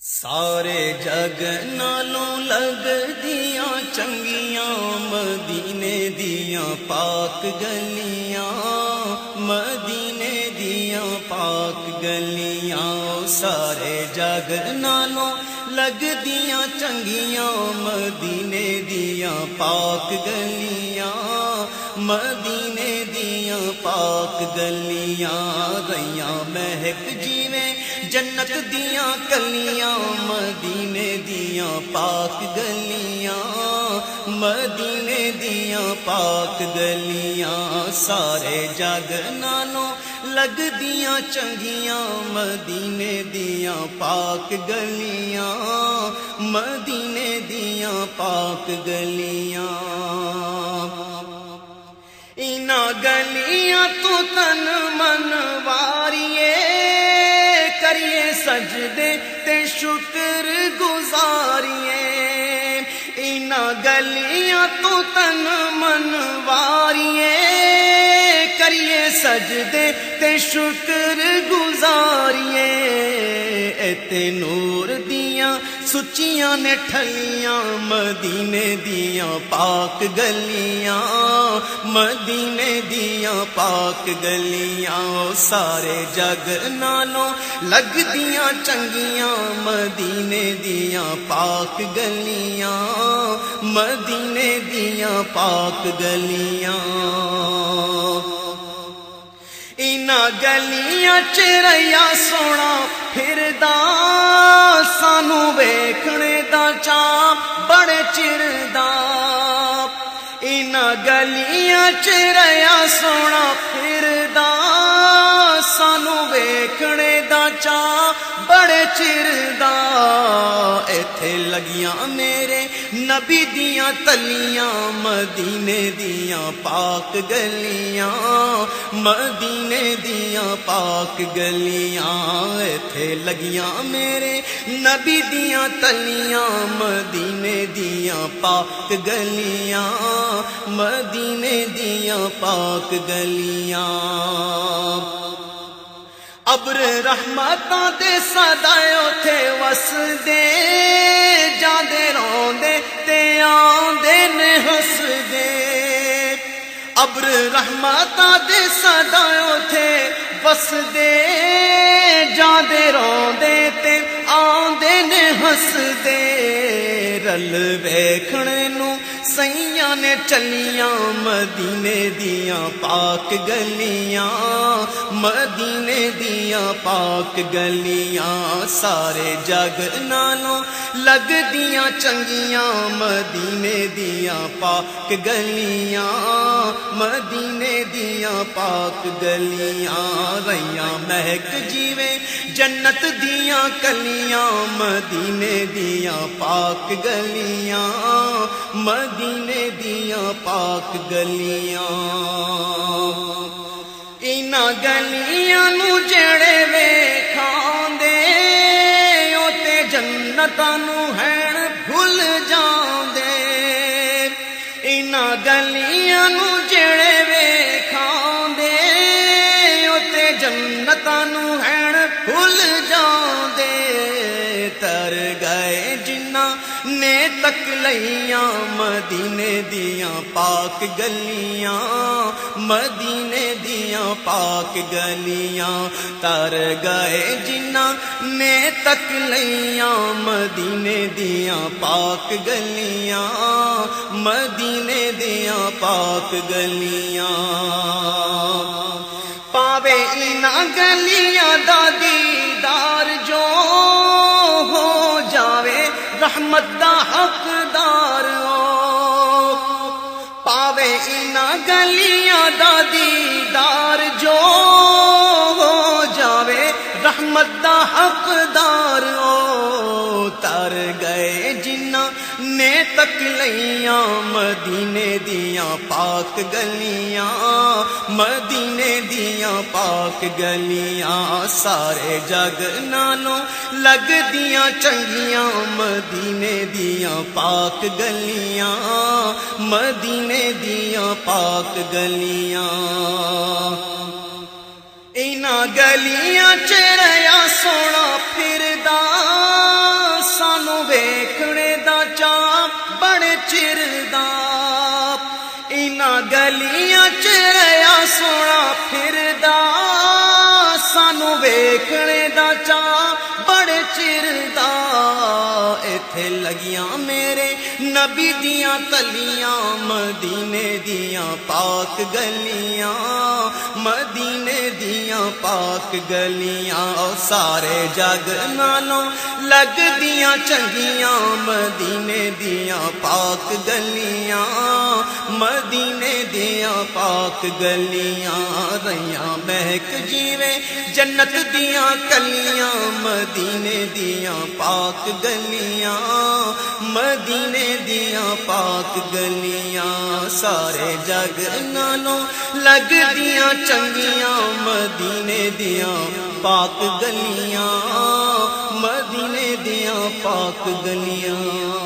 سارے جگ نالوں لگ دیاں چنگیاں مدینے دیاں پاک گلیاں، مدینے دیاں پاک گلیاں، سارے جگ نالوں لگ دیاں چنگیاں مدینے دیاں پاک گلیاں، مدینے دیاں پاک گلیاں، ریاں مہک جیویں جنت دیاں کلیاں مدینے دیاں پاک گلیاں، مدینے دیاں پاک گلیاں، سارے جگ نالوں لگ دیاں چنگیاں مدینے دیاں پاک گلیاں، مدینے دیاں پاک گلیاں، انہاں گلیاں تو تن من واریے کریے سجدے تے شکر گزاریے، انہاں گلیاں تو تن من واریے کریے سجدے تے شکر گزاریے، ایتے نور دیاں سچیاں نے ٹھلیاں مدینے دیاں پاک گلیاں، مدینے دیاں پاک گلیاں، سارے جگ نالوں لگ دیاں چنگیاں مدینے دیاں پاک گلیاں، مدینے دیاں پاک گلیاں، انہاں گلیاں چ ریا سونا پھردا سانو ویکھنے دا چاں بڑے چر دا، انہاں گلیاں چ ریا سونا پھردا سانو ویکھنے دا چاں بڑے چر دا، ایتھے لگیاں میرے نبی دیاں تلیاں مدینے دیاں پاک گلیاں، مدینے دیاں پاک گلیاں، ایتھے لگیاں میرے نبی دیاں تلیاں مدینے دیاں پاک گلیاں، مدینے دیاں پاک گلیاں، ابر رحمتاں دے صدائے اوتھے وسدے جاندے روندے تے آندے نے ہسدے، ابر رحمتاں دے صدائے اوتھے وسدے جاندے روندے تے آندے نے ہسدے، رل ویکھنے نو سیاں نے چلیاں مدینے دیاں پاک گلیاں، مدینے دیاں پاک گلیاں، سارے جگ نالوں لگ دیاں چنگیاں مدینے دیاں پاک گلیاں، مدینے دیاں پاک گلیاں، ریاں مہک جیویں جنت دیاں کلیاں مدینے دیاں پاک گلیاں، مدینے دیاں پاک گلیاں، انہاں گلیاں نو جڑے ویکھاندے او تے جنتاں نو ہن بھل جاندے، انہاں گلیاں نو جڑے ویکھاندے او تے جنتاں نو ہن بھل جاندے، تر گئے جنہاں نے تک لیاں مدینے دیاں پاک گلیاں، مدینے دیاں پاک گلیاں، تر گئے جنہاں نے تک لیاں مدینے دیاں پاک گلیاں، مدینے دیاں پاک گلیاں، پاوے انہاں گلیاں دا دیدار جو ہو جاوے رحمت دا حقدار ہو، پاوے انہاں گلیاں دا دیدار جو ہو جاوے رحمت دا حقدار ہو، تر گئے جنہاں نے تک لیاں مدینے دیاں پاک گلیاں، مدینے دیاں پاک گلیاں، سارے جگ نالوں لگ دیاں چنگیاں مدینے دیاں پاک گلیاں، مدینے دیاں پاک گلیاں، انہاں گلیاں چ ریا سونا پھردا چردا انہاں گلیاں چ رہیا سونا پھردا سانو ویکھنے دا چاہ بڑے چردا ایتھے لگیاں میرے نبی دیاں تلیاں مدینے دیاں پاک گلیاں مدینے دیاں پاک گلیاں سارے جگ نالوں لگ دیاں چنگیاں مدینے دیاں پاک گلیاں مدینے دیاں پاک گلیاں رہیاں مہک جیویں جنت دیاں کلیاں مدینے دیاں پاک گلیاں مدینے دیاں پاک گلیاں سارے جگ نالوں لگ دیاں چنگیاں مدینے دیاں پاک گلیاں مدینے دیاں پاک گلیاں